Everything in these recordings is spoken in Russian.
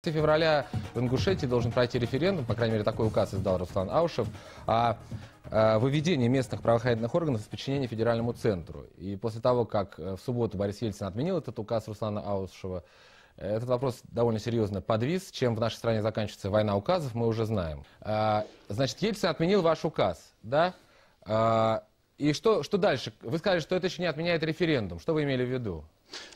Февраля в Ингушетии должен пройти референдум, по крайней мере, такой указ издал Руслан Аушев, о выведении местных правоохранительных органов из подчинения федеральному центру. И после того, как в субботу Борис Ельцин отменил этот указ Руслана Аушева, этот вопрос довольно серьезно подвис. Чем в нашей стране заканчивается война указов, мы уже знаем. Значит, Ельцин отменил ваш указ, да? И что дальше? Вы сказали, что это еще не отменяет референдум. Что вы имели в виду?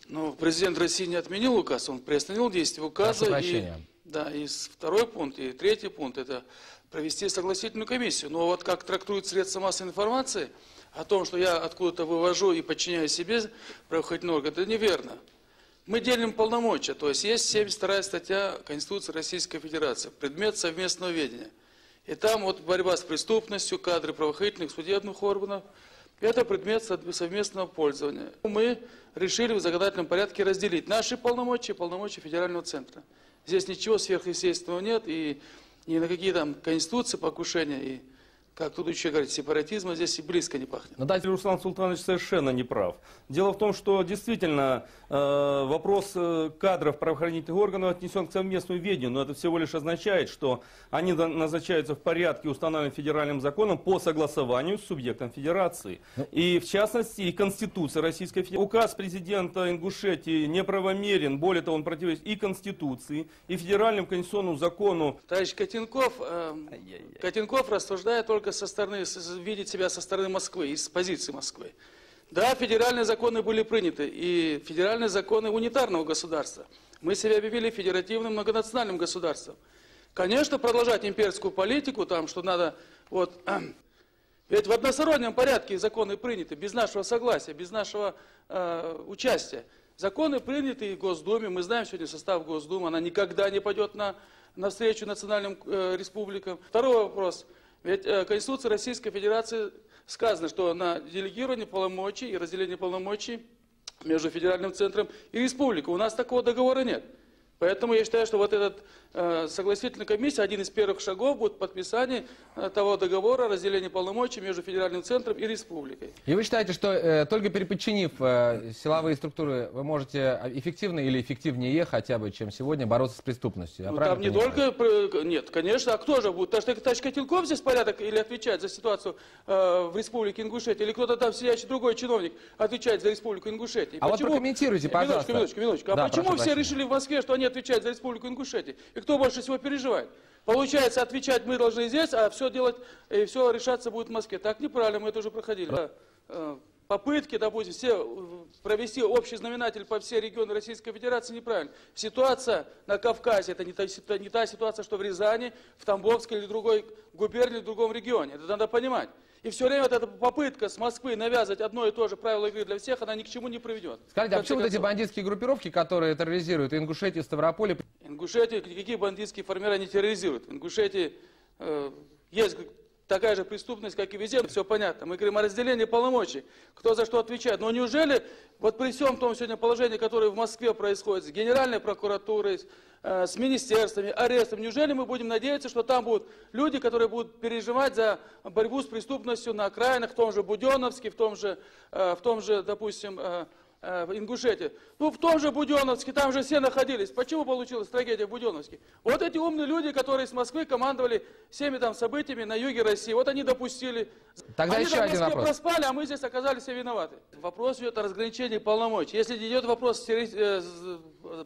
Ну, президент России не отменил указ, он приостановил действие указа. И второй пункт, и третий пункт – это провести согласительную комиссию. Но вот как трактуют средства массовой информации о том, что я откуда-то вывожу и подчиняю себе правоохранительный орган, это неверно. Мы делим полномочия, то есть есть 72-я статья Конституции Российской Федерации, предмет совместного ведения. И там вот борьба с преступностью, кадры правоохранительных, судебных органов – это предмет совместного пользования. Мы решили в законодательном порядке разделить наши полномочия и полномочия федерального центра. Здесь ничего сверхъестественного нет, и ни на какие там конституции покушения, и, как тут еще говорит, сепаратизма здесь и близко не пахнет. Но дайте, Руслан Султанович совершенно не прав. Дело в том, что действительно вопрос кадров правоохранительных органов отнесен к совместному ведению, но это всего лишь означает, что они назначаются в порядке, установленном федеральным законом, по согласованию с субъектом федерации. И в частности, и Конституция Российской Федерации. Указ президента Ингушетии неправомерен, более того, он противоречит и Конституции, и федеральному конституционному закону. Товарищ Котенков рассуждает только со стороны, видит себя со стороны Москвы, из позиции Москвы. Да, федеральные законы были приняты, и федеральные законы унитарного государства. Мы себя объявили федеративным многонациональным государством. Конечно, продолжать имперскую политику, там, что надо, вот, ведь в одностороннем порядке законы приняты, без нашего согласия, без нашего участия. Законы приняты в Госдуме, мы знаем сегодня состав Госдумы, она никогда не пойдет навстречу национальным республикам. Второй вопрос. Ведь в Конституции Российской Федерации сказано, что на делегирование полномочий и разделение полномочий между федеральным центром и республикой. У нас такого договора нет. Поэтому я считаю, что вот этот согласительная комиссия, один из первых шагов будет подписание того договора о разделении полномочий между федеральным центром и республикой. И вы считаете, что только переподчинив силовые структуры, вы можете эффективно или эффективнее хотя бы, чем сегодня, бороться с преступностью? Ну, там не только... Нет, конечно, а кто же будет? Товарищ Котенков здесь порядок или отвечает за ситуацию в республике Ингушетия? Или кто-то там сидящий другой чиновник отвечает за республику Ингушетия? А почему? Вот прокомментируйте, пожалуйста. Минуточку. А да, почему все решили в Москве, что они отвечают за республику Ингушетия? И кто больше всего переживает? Получается, отвечать мы должны здесь, а все делать, и все решаться будет в Москве. Так неправильно, мы это уже проходили. Попытки, допустим, все провести общий знаменатель по всей регионы Российской Федерации неправильно. Ситуация на Кавказе, это не та ситуация, что в Рязани, в Тамбовской или другой губернии, в другом регионе. Это надо понимать. И все время вот эта попытка с Москвы навязывать одно и то же правило игры для всех, она ни к чему не приведет. Скажите, а почему вот эти бандитские группировки, которые терроризируют Ингушетию, Ставрополь? Ингушетию, какие бандитские формирования терроризируют? В Ингушетии есть такая же преступность, как и везде, все понятно. Мы говорим о разделении полномочий, кто за что отвечает. Но неужели, вот при всем том сегодня положении, которое в Москве происходит, с Генеральной прокуратурой, с министерствами, арестом, неужели мы будем надеяться, что там будут люди, которые будут переживать за борьбу с преступностью на окраинах, в том же Буденновске, в том же, допустим, в Ингушетии. Ну, в том же Буденновске, там же все находились. Почему получилась трагедия в Буденновске? Вот эти умные люди, которые с Москвы командовали всеми там событиями на юге России, вот они допустили. Тогда они еще там в один Москве вопрос. проспали, а мы здесь оказались все виноваты. Вопрос идет о разграничении полномочий. Если идет вопрос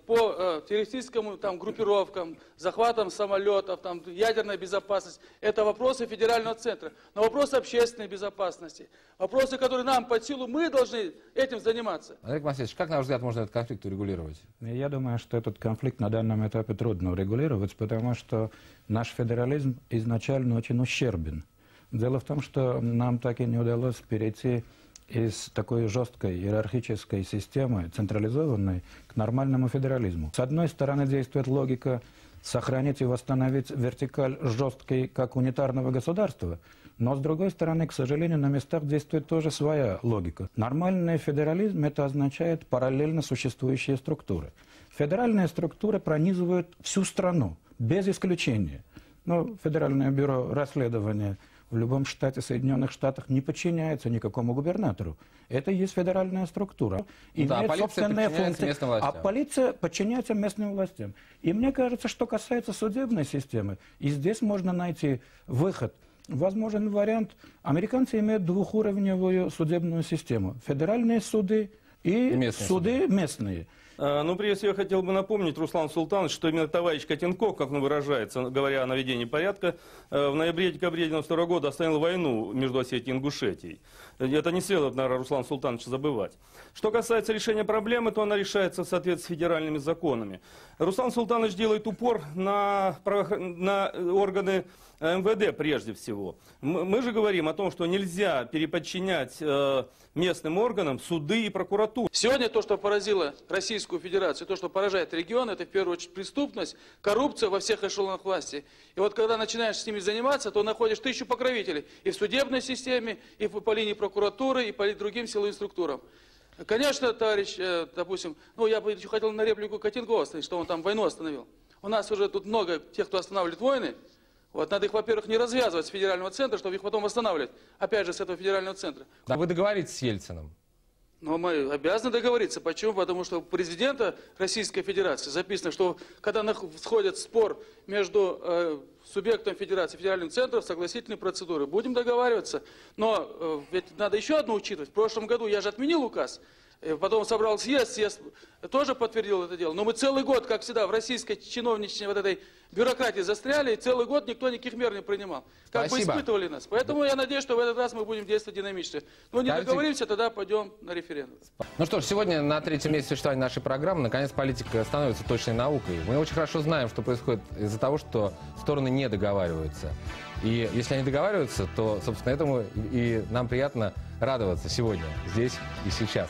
по террористическим там, группировкам, захватам самолетов, там, ядерная безопасность, это вопросы федерального центра. Но вопросы общественной безопасности, вопросы, которые нам под силу, мы должны этим заниматься. Олег Васильевич, как, на ваш взгляд, можно этот конфликт урегулировать? Я думаю, что этот конфликт на данном этапе трудно урегулировать, потому что наш федерализм изначально очень ущербен. Дело в том, что нам так и не удалось перейти из такой жесткой иерархической системы, централизованной, к нормальному федерализму. С одной стороны, действует логика сохранить и восстановить вертикаль жесткой, как унитарного государства, но с другой стороны, к сожалению, на местах действует тоже своя логика. Нормальный федерализм – это означает параллельно существующие структуры. Федеральные структуры пронизывают всю страну, без исключения. Ну, Федеральное бюро расследования в любом штате Соединенных Штатах не подчиняется никакому губернатору. Это есть федеральная структура. Да, Имеет полиция собственные подчиняется функции, местным властям. а полиция подчиняется местным властям. И мне кажется, что касается судебной системы, и здесь можно найти выход. Возможен вариант. Американцы имеют двухуровневую судебную систему. Федеральные суды и местные суды местные. Ну, прежде всего, я хотел бы напомнить, Руслан Султанович, что именно товарищ Котенков, как он выражается, говоря о наведении порядка, в ноябре-декабре 1992 года остановил войну между Осетией и Ингушетией. Это не следует, наверное, Руслан Султанович забывать. Что касается решения проблемы, то она решается в соответствии с федеральными законами. Руслан Султанович делает упор на органы МВД прежде всего. Мы же говорим о том, что нельзя переподчинять местным органам суды и прокуратуру. Сегодня то, что поразило Российскую Федерацию, то, что поражает регион, это в первую очередь преступность, коррупция во всех эшелонах власти. И вот когда начинаешь с ними заниматься, то находишь 1000 покровителей и в судебной системе, и по линии прокуратуры, и по другим силовым структурам. Конечно, товарищ, допустим, я бы еще хотел на реплику Котенкова остановить, что он там войну остановил. У нас уже тут много тех, кто останавливает войны. Вот надо их, во-первых, не развязывать с федерального центра, чтобы их потом восстанавливать, опять же, с этого федерального центра. Да, вы договоритесь с Ельциным? Но мы обязаны договориться. Почему? Потому что у президента Российской Федерации записано, что когда сходит спор между субъектом Федерации и федеральным центром, согласительные процедуры. Будем договариваться. Но ведь надо еще одно учитывать. В прошлом году я же отменил указ. Потом собрал съезд тоже подтвердил это дело. Но мы целый год, как всегда, в российской чиновничной вот этой бюрократии застряли, и целый год никто никаких мер не принимал. Как бы испытывали нас. Поэтому я надеюсь, что в этот раз мы будем действовать динамично. Но не договоримся, тогда пойдем на референдум. Ну что ж, сегодня на 3-м месяце существования нашей программы наконец политика становится точной наукой. Мы очень хорошо знаем, что происходит из-за того, что стороны не договариваются. И если они договариваются, то, собственно, этому и нам приятно радоваться сегодня, здесь и сейчас.